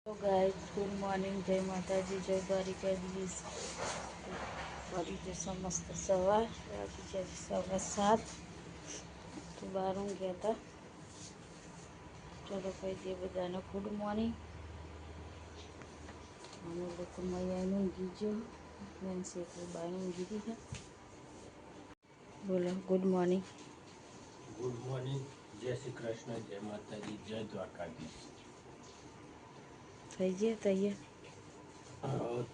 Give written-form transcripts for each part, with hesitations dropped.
तो guys good morning, जय माता जी, जय द्वारिकाधीश। फरी जो समस्त सवार वागी 7:15 तो बारू गया था। चलो कही दिए बधाने गुड मॉर्निंग। અમે લોકો મૈયાનું ઊંઘી ગયો, નેન્સી એકલી બાય ઊંઘી હતી છે। બોલો ગુડ મોર્નિંગ। गुड मॉर्निंग, जय श्री कृष्ण, जय माता दी, जय द्वारकाधीश। થઈ ગયા તૈયાર?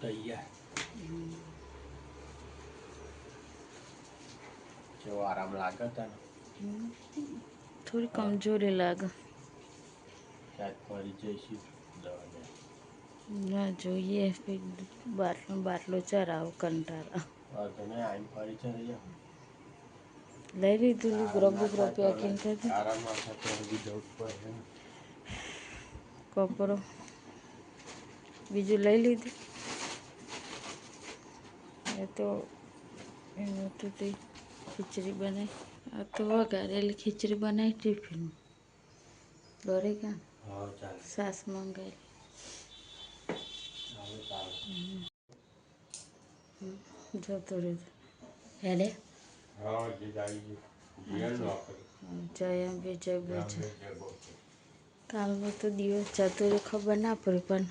तैयार जो आराम लागे था થોડી કમજોરી લાગે। शायद फरी जैसी दवा ले ના જોઈએ, બાટલો બાટલો ચરાવો કંટાળા। और तो नहीं आइन फरी चले जाओ લઈ લીધું લુગરો બુગરો પેકિંગ કરી आराम आता तो भी जरूरत पड़े ना। કપડો બીજું લઈ લીધું? એ તો એનું તો તે ખીચડી બનાવી, આ તો વઘારેલી ખીચડી બનાવી ટિફિનમાં દોરેકા हाँ चल સાસ મંગાવી। જતો રહ્યો હેડે। हाँ जी जाइए जीवन नौकरी જય અંબે જય બજે। जय बोल કાલનો તો દિવસ જતો રહ્યો ખબર ના પડી, પણ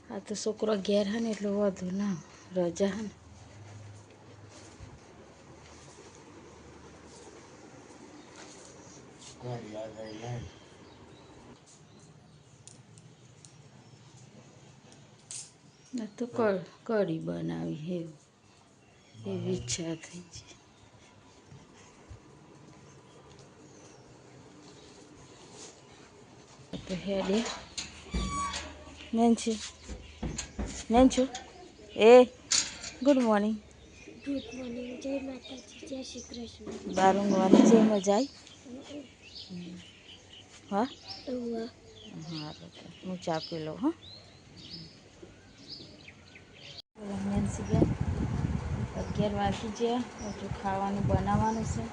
આ તો છોકરો ઘેર હે ને એટલે વાંધો ના, રજા હે ને। याद आई है આ તો કઢી બનાવી હે એવી ઈચ્છા થઈ છે। તો હેડે નેન્સી નેન્સુ એ ગુડ મોર્નિંગ। ગુડ મોર્નિંગ, જય માતાજી, જય શ્રી કૃષ્ણ। બાર ઊંઘવાની છે મજા આવી? હા હા, હું ચા પી લઉં। હા નેન્સી બેન 11 વાગી ગયા, હજુ ખાવાનું બનાવવાનું છે।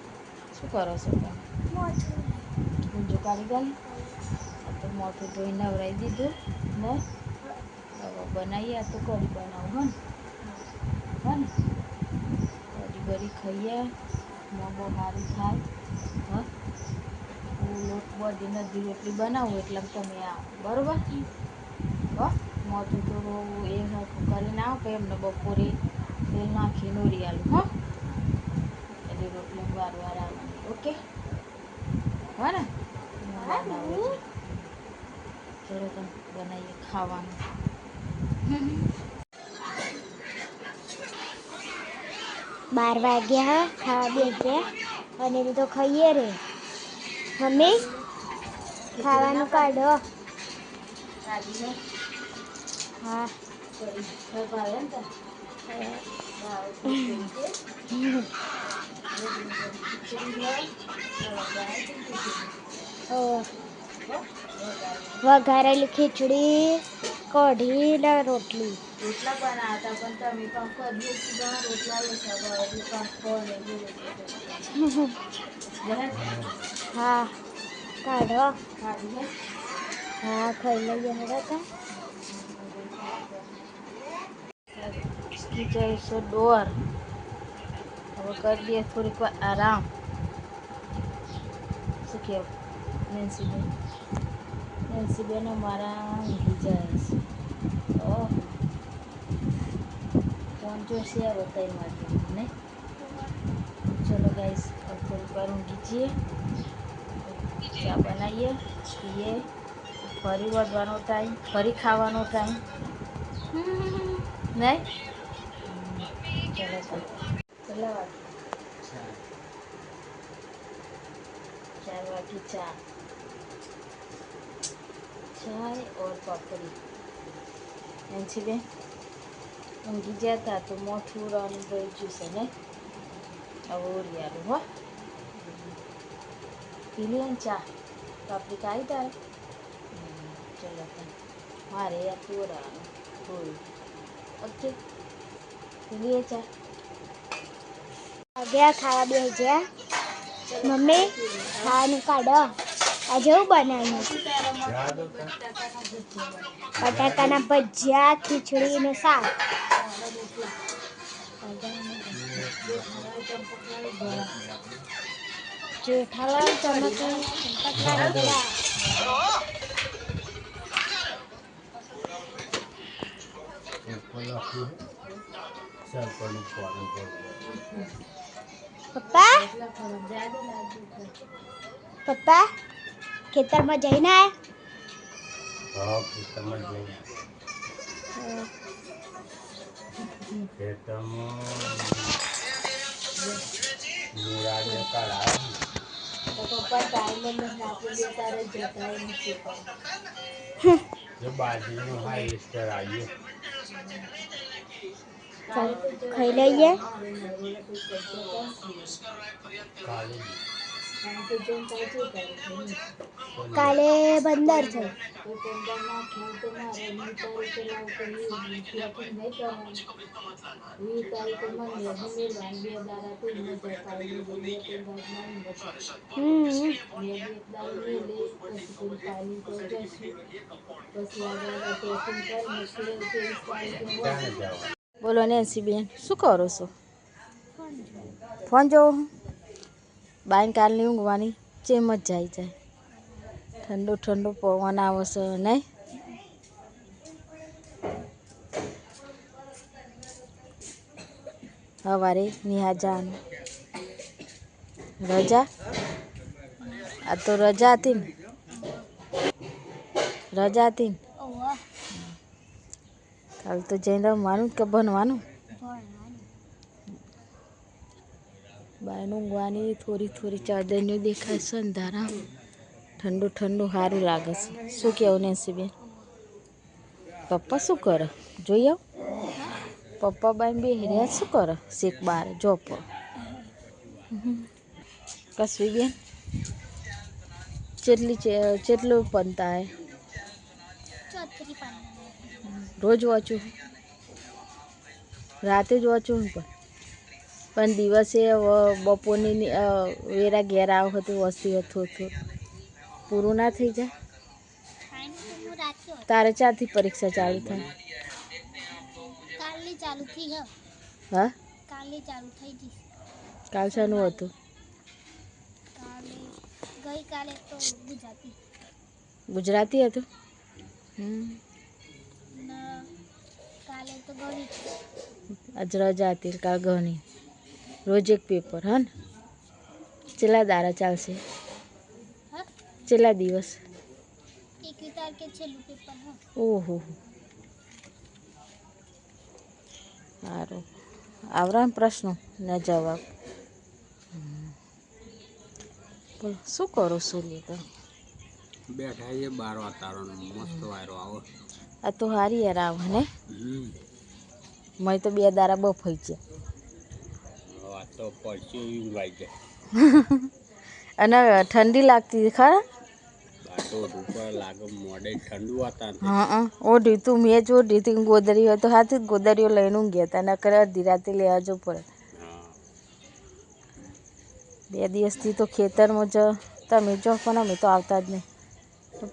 શું કરો છો તમે? ઊંધું કાઢી ગાલી તો મોઢું ધોઈ નવરાઈ દીધું ને હવે બનાવીએ। આ તો કઢી બનાવું હે ને કઢી બરી ખાઈએ, મોંબો સારું થાય। હા હું લોટ બધી નદી રોટલી બનાવું એટલે તમે આવો બરાબર? હો મોઢું થોડું એ હરખું કરીને આવો કે એમને બપોરે તેલ નાખીને ઓરી આલું। હો એટલે રોટલી વાર આવવાની, ઓકે? હો ને બનાવું ચલો તમે બનાવીએ ખાવાનું। 12 વાગ્યા, ખાવા બેસ્યા અને એ તો ખાઈએ રે। મમ્મી ખાવાનું કાઢો। હા ભાવે ને તને? વઘારેલી ખીચડી, કઢી ને રોટલી। રોટલા બનાવતા પણ તમે પણ કરીએ છીએ રોટલા ઓછા ભાવે એટલે કાંખો ને હા કાઢો। ખાધી હે? હા ખાઈ લઈએ હેડો તો। જઈશો ડોર, હવે કરી દઈએ થોડીક વાર આરામ। શું કહેવું નેન્સીબેન? નેન્સીબેન અમારા ઊંઘી જાય છે। ફોન જોશે હવે તઈ માટે નહીં? ચલો ગાઈસ હવે થોડીક વાર ઊંઘી જઈએ, ચા બનાવીએ પીએ, ફરી વધવાનો ટાઈમ, ફરી ખાવાનો ટાઈમ નહીં? ચલો તો કેટલા વાગે? 4 वागी चाय और पापड़ी। નેન્સી બેન ઊંઘી ગયા હતા તો મોઠું રાનું રહી ગયું છે ને, હવે ઓરિયાલું। હો પી લે ને ચા, પાપડી કાઢી તારે? ચલો તો મારે આ તોરાનું થોડું, ઓકે પી લે ચા। વાગ્યા, ખાવા બેસ્યા। મમ્મી ખાવાનું કાઢો આજે હું બનાવ્યું બટાકાના ભજીયા ખીચડી ને શાક જેઠાલાલ ચમકલા ગળા પપ્પા પપ્પા ખેતરમાં જઈને આયા હા ખેતરમાં જઈને ખેતરમાં નિરાજે કરાવ્યું પપ્પા ટાઈમ જ નાખી દેતા રહે જતા નથી જે બાજરીનું હાઈસ્ટર આવ્યું ખાઈ લઈએ કાલે કાલે 15 થઈ ક્યાં જવા બોલો નેન્સી બેન શું કરો છો ફોન જોવો બાઈન કાલની ઊંઘવાની ચેમ જ જાય ઠંડુ ઠંડુ પવન આવે છે નહીં સવારે નિહાળ જવાનું રજા આ તો રજા હતી ને રજા હતી ને કાલ તો જઈને રમવાનું કે ભણવાનું બાયનું ઊંઘવાની થોડી થોડી ચાદરીઓ દેખાય છે અંધારા ઠંડુ ઠંડુ સારું લાગે છે શું કહેવું નેન્સી બેન પપ્પા શું કરે જોઈ આવ પપ્પા બાઈ બેહી રહ્યા શું કરે શેક બાર જોબ કસવી બેન ચેટલું પનતા હે રોજ વાંચું રાતે જ વાંચું પણ દિવસે બપોરની વેરા ઘેર આવ હતું વસ્તી હતું પૂરું ના થઈ જાય તારે ચારથી પરીક્ષા ચાલુ થાય હા કાલ શાનું હતું ગુજરાતી હતું આજ રજા હતી કાલ ગણી રોજ એક પેપર હા ને છેલ્લા દાડા ચાલશે છેલ્લા દિવસ ઓહો સારું આવરા પ્રશ્નો ના જવાબ બોલો શું કરો છો લેતા બેઠા છે બાર વાતાવરણ મસ્ત વાયરો આવો આ તો હારી યાર આવે ને મેં તો 2 દાડા બફાઈ છે આ તો પડશે ઊંઘાઈ જાય અને ઠંડી લાગતી ખરા બાટો ઉપર લાગે મોડે ઠંડુ વાતાવરણ હા ઓઢી તું મેં જ ઓઢી હતી ગોદરી હોય તો હાથી જ ગોદરીઓ લઈને ઊંઘ્યા હતા નકર અડધી રાતે લેવા જવું પડે 2 દિવસથી તો ખેતરમાં તમે જો પણ અમે તો આવતા જ નહીં તો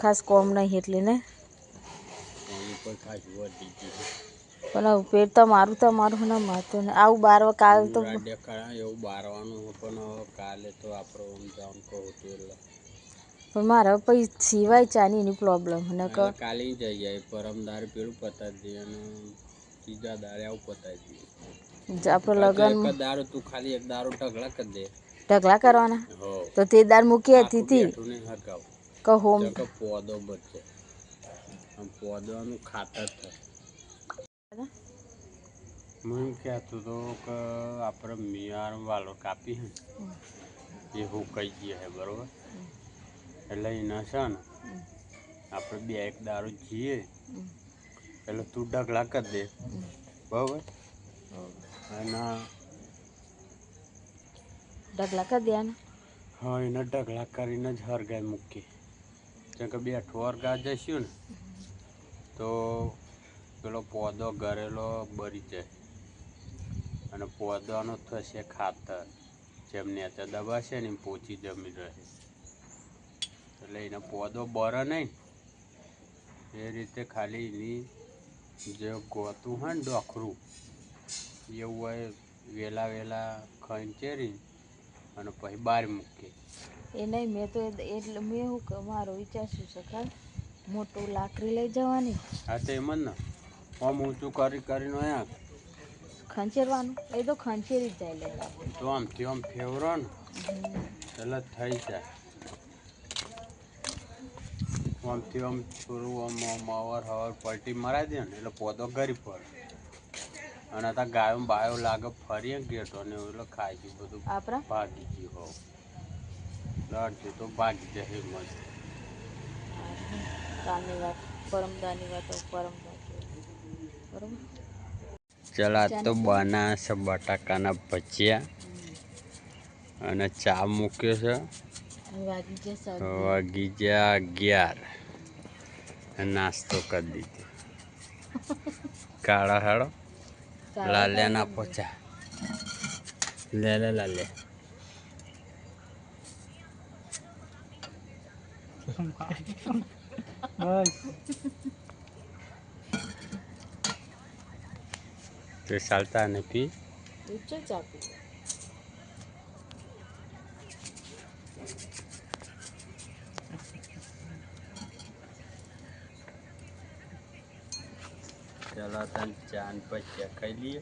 ખાસ કોમ નહીં એટલે ને પણ પેટ તમારું ને મારતું ને આવું બાર કાલ તો એવું બારવાનું પણ કાલે તો આપણો ઊંઝાણ કહું એટલે પણ મારે પછી સિવાય ચાની એની પ્રોબ્લેમ ને કાલે જઈ જાય પરમદાર પેલું પતાવી દે અને ત્રીજા દાડે આવું પતાવી દે આપણે લગન દારૂ તું ખાલી એક દારૂ ઢગલા કરી દે ઢગલા કરવાના તો તે દાર મૂકી હતી કહો પોદો બચે પોદવાનું ખાતર થાય હું કહેતો હતો કે આપણે મિયાર વાલો કાપી એ હું કહી દઈએ હે બરાબર એટલે એના છે ને આપણે 2 એક દારૂ જઈએ એટલે તું ઢગલા કરી દે બરાબર એના ઢગલા કરી દેવાના હા એને ઢગલા કરીને જ હરગાય મૂકીએ કેમ કે 2 હરગા જઈશું ને તો પેલો પોદો ગરેલો બળી જાય અને પોદવાનો થશે ખાતર જેમ નેચે દબાશે ને પોચી જમી રહે એટલે એને પોદો બરે નહીં એ રીતે ખાલી એની જે ગોતું હોય ને ડોખરું એવું હોય વેલા વેલા ખંચેરી અને પછી બહાર મૂકીએ. એ નહીં મેં તો એટલે મેં શું કે મારો વિચાર શું છે ખબર મોટું લાકડી લઈ જવાની હા તો એમ જ ને આમ ઊંચું કરી કરીને હોય ખંચેરવાનું એ તો ખંચેરી જ જાય લે લાકડી. તો આમથી આમ ફેવરો ને એટલે થઈ જાય. આમથી આમ થોડું આમ અવાર હવાર પલટી મરાવી દે ને એટલે પોદો ગરી પડે અને ત્યાં ગાયો બાયો લાગે ફરીએ ગેટો ને એટલે ખાઈ ગયું બધું આપણા ભાગી ગયું હોવ લડતું તો ભાગી જાય મસ્ત. કાલની વાત પરમદાની વાત પરમદા બરોબર. ચલા તો બના છે બટાકાના ભજીયા અને ચા મૂક્યો છે. વાગી જશે વાગી ગયા 11 નાસ્તો કરી દીધો. કાળા હાડો લાલ્યાના પોચા લે લે લાલે તે ચાલતા નથી. ઊંચો ચાપી ચલો તને ચાન પછી ખાઈ લઈએ.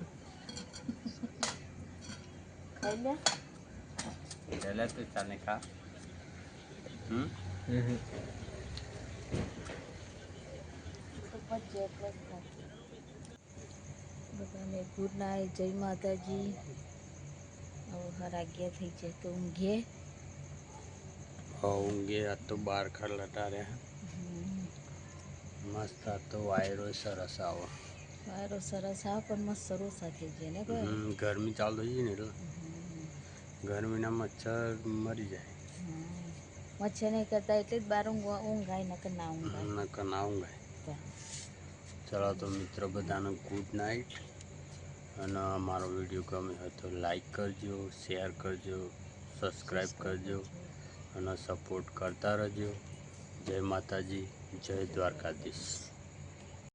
ખાઈ લે પહેલા તો ચાને ખા. તો પછી એટલે જ ખાતી. બધાને ગુડ નાઇટ, જય માતાજી. હવે મારા ગયા થઈ જાય તો ઊંઘે. ઊંઘે આ તો બાર ખરલટા રહ્યા મસ્ત. આ તો વાયરો સરસ આવો વાયરો સરસ આવે પણ મસ્ત સરસ થઈ જાય ને કે ગરમી ચાલુ થઈ જાય ને એટલે ગરમીના મચ્છર મરી જાય. મચ્છર નહીં કરતા એટલે જ બાર ઊંઘાય નકર ના ઊંઘાય. નકર ના ઊંઘાય. ચલો તો મિત્રો બધાને ગુડ નાઇટ અને અમારો વિડીયો ગમે હોય તો લાઈક કરજો, શેર કરજો, સબસ્ક્રાઈબ કરજો અને સપોર્ટ કરતા રહેજો. જય માતાજી, જય દ્વારકાધીશ.